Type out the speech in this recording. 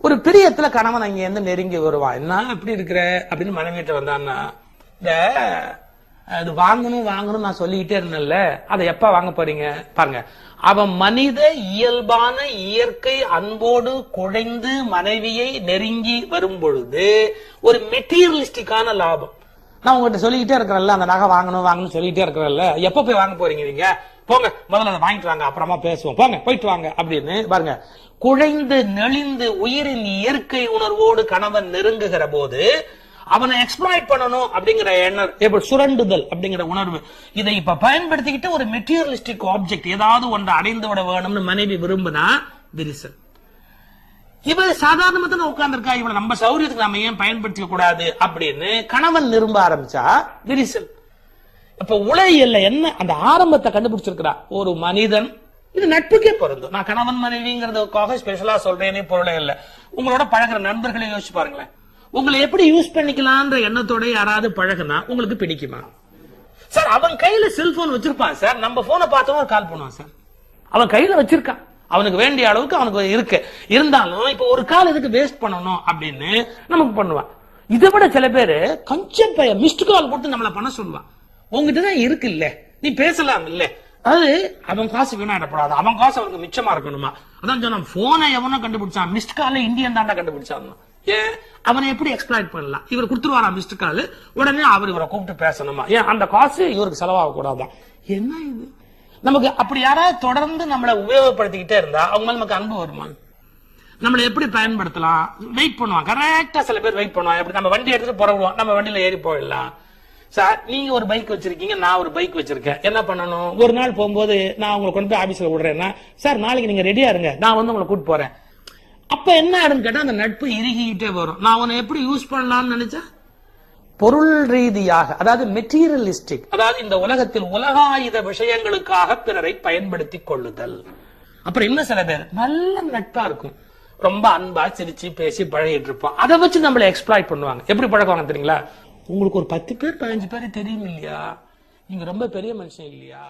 ஒரு பிரியத்துல கணவன் அங்க இருந்து நெருங்கி வருவான். என்ன இப்படி இருக்கிற அப்படின்னு மனைவிட்ட வந்தான்னா, இந்த அது வாங்கணும் வாங்கணும் நான் சொல்லிக்கிட்டே இருந்தேன்ல, அதை எப்ப வாங்க போறீங்க பாருங்க. அவன் மனித இயல்பான இயற்கை அன்போடு குழைந்து மனைவியை நெருங்கி வரும் பொழுது ஒரு மெட்டீரியலிஸ்டிக்கான லாபம். நான் உங்ககிட்ட சொல்லிக்கிட்டே இருக்கிறேன்ல, அந்த நகை வாங்கணும் வாங்கணும் சொல்லிக்கிட்டே இருக்கிறேன்ல, எப்ப போய் வாங்க போறீங்க நீங்க? போங்க முதல்ல அதை வாங்கிட்டு வாங்க, அப்புறமா பேசுவோம், போங்க போயிட்டு வாங்க அப்படின்னு பாருங்க. குழைந்து நெளிந்து உயிரின் இயற்கை உணர்வோடு கணவன் நெருங்குகிற போது அவனை எக்ஸ்ப்ளாய்ட் பண்ணணும் அப்படிங்கிற எண்ணம், சுரண்டுதல் அப்படிங்கிற உணர்வு, இதை இப்ப பயன்படுத்திக்கிட்டு ஒரு மெட்டீரியலிஸ்டிக் ஆப்ஜெக்ட் ஏதாவது ஒன்று அடைந்து விட வேணும்னு மனைவி விரும்புனா விரிசல். இவ சாதாரணமா உட்கார்ந்துருக்கா, இவளை நம்ம சௌரியத்துக்கு நம்ம ஏன் பயன்படுத்திக்க கூடாது அப்படின்னு கணவன் விரும்ப ஆரம்பிச்சா விரிசல். இப்ப உலகியல்ல என்ன அந்த ஆரம்பத்தை கண்டுபிடிச்சிருக்கிறா ஒரு மனிதன். இது நட்புக்கே பொருந்தும். நான் கணவன் மனைவிங்கிறதுக்காக ஸ்பெஷலா சொல்றேனே பொருளே இல்லை. உங்களோட பழகிற நண்பர்களை யோசிச்சு பாருங்களேன். உங்களை எப்படி யூஸ் பண்ணிக்கலான்ற எண்ணத்தோட யாராவது பழகுனா உங்களுக்கு பிடிக்குமா? சார் அவன் கையில செல்போன் வச்சிருப்பான் சார், நம்ம போனை பார்த்தவன் கால் பண்ணுவான் சார். அவன் கையில வச்சிருக்கான், அவனுக்கு வேண்டிய அளவுக்கு அவனுக்கு இருக்கு. இருந்தாலும் இப்ப ஒரு கால் எதுக்கு வேஸ்ட் பண்ணணும் அப்படின்னு நமக்கு பண்ணுவான். இதை விட சில பேரு கொஞ்சம் மிஸ்டு கால் போட்டு நம்மள பண்ண சொல்லுவான். உங்ககிட்டதான் இருக்கு இல்ல, நீ பேசலாம் இல்ல. அது அவன் காசு வீணாடப்படாது, அவன் காசு அவனுக்கு மிச்சமா இருக்கணுமா. அதான் சொன்னான், போனை எவனோ கண்டுபிடிச்சான், மிஸ்டு கால இந்தியன் தாண்டா கண்டுபிடிச்சான். ஏன் அவனை எப்படி எக்ஸ்ப்ளாய்ட் பண்ணலாம்? இவர் கொடுத்துருவாரா மிஸ்டு கால், உடனே அவர் இவரை கூப்பிட்டு பேசணுமா? ஏன் அந்த காசு இவருக்கு செலவாக கூடாதான்? என்ன இது? நமக்கு அப்படி யாராவது தொடர்ந்து நம்மளை உபயோகப்படுத்திக்கிட்டே இருந்தா அவங்க மேல நமக்கு அன்பு வருமா? நம்மளை எப்படி பயன்படுத்தலாம்? வெயிட் பண்ணுவான் கரெக்டா. சில பேர் வெயிட் பண்ணுவான். எப்படி நம்ம வண்டி எடுத்துட்டு புறப்படுவோம், நம்ம வண்டியில ஏறி போயிடலாம். சார் நீங்க ஒரு பைக் வச்சிருக்கீங்க, நான் ஒரு பைக் வச்சிருக்கேன், என்ன பண்ணணும்? ஒரு நாள் போகும்போது நான் உங்களை கொண்டு போய் ஆபீஸ்ல விடுறேன்னா, சார் நாளைக்கு நீங்க ரெடியா இருங்க, நான் வந்து உங்களை கூட்டு போறேன். அப்ப என்ன ஆடுன்னு கேட்டா அந்த நட்பு இறுகிட்டே வரும். நான் உன்னை எப்படி யூஸ் பண்ணலாம்னு நினைச்சா பொருள் ரீதியாக, அதாவது மெட்டீரியலிஸ்டிக், அதாவது இந்த உலகத்தில் உலகாயுத விஷயங்களுக்காக பிறரை பயன்படுத்தி கொள்ளுதல். அப்புறம் இன்னும் சில பேர் நல்ல நட்பா இருக்கும், ரொம்ப அன்பா சிரிச்சு பேசி பழகிட்டு இருப்போம். அதை வச்சு நம்மளை எக்ஸ்ப்ளாய்ட் பண்ணுவாங்க. எப்படி பழகுவாங்க தெரியுங்களா? உங்களுக்கு ஒரு 10 பேர் 15 பேர் தெரியும் இல்லையா, நீங்க ரொம்ப பெரிய மனுஷன் இல்லையா?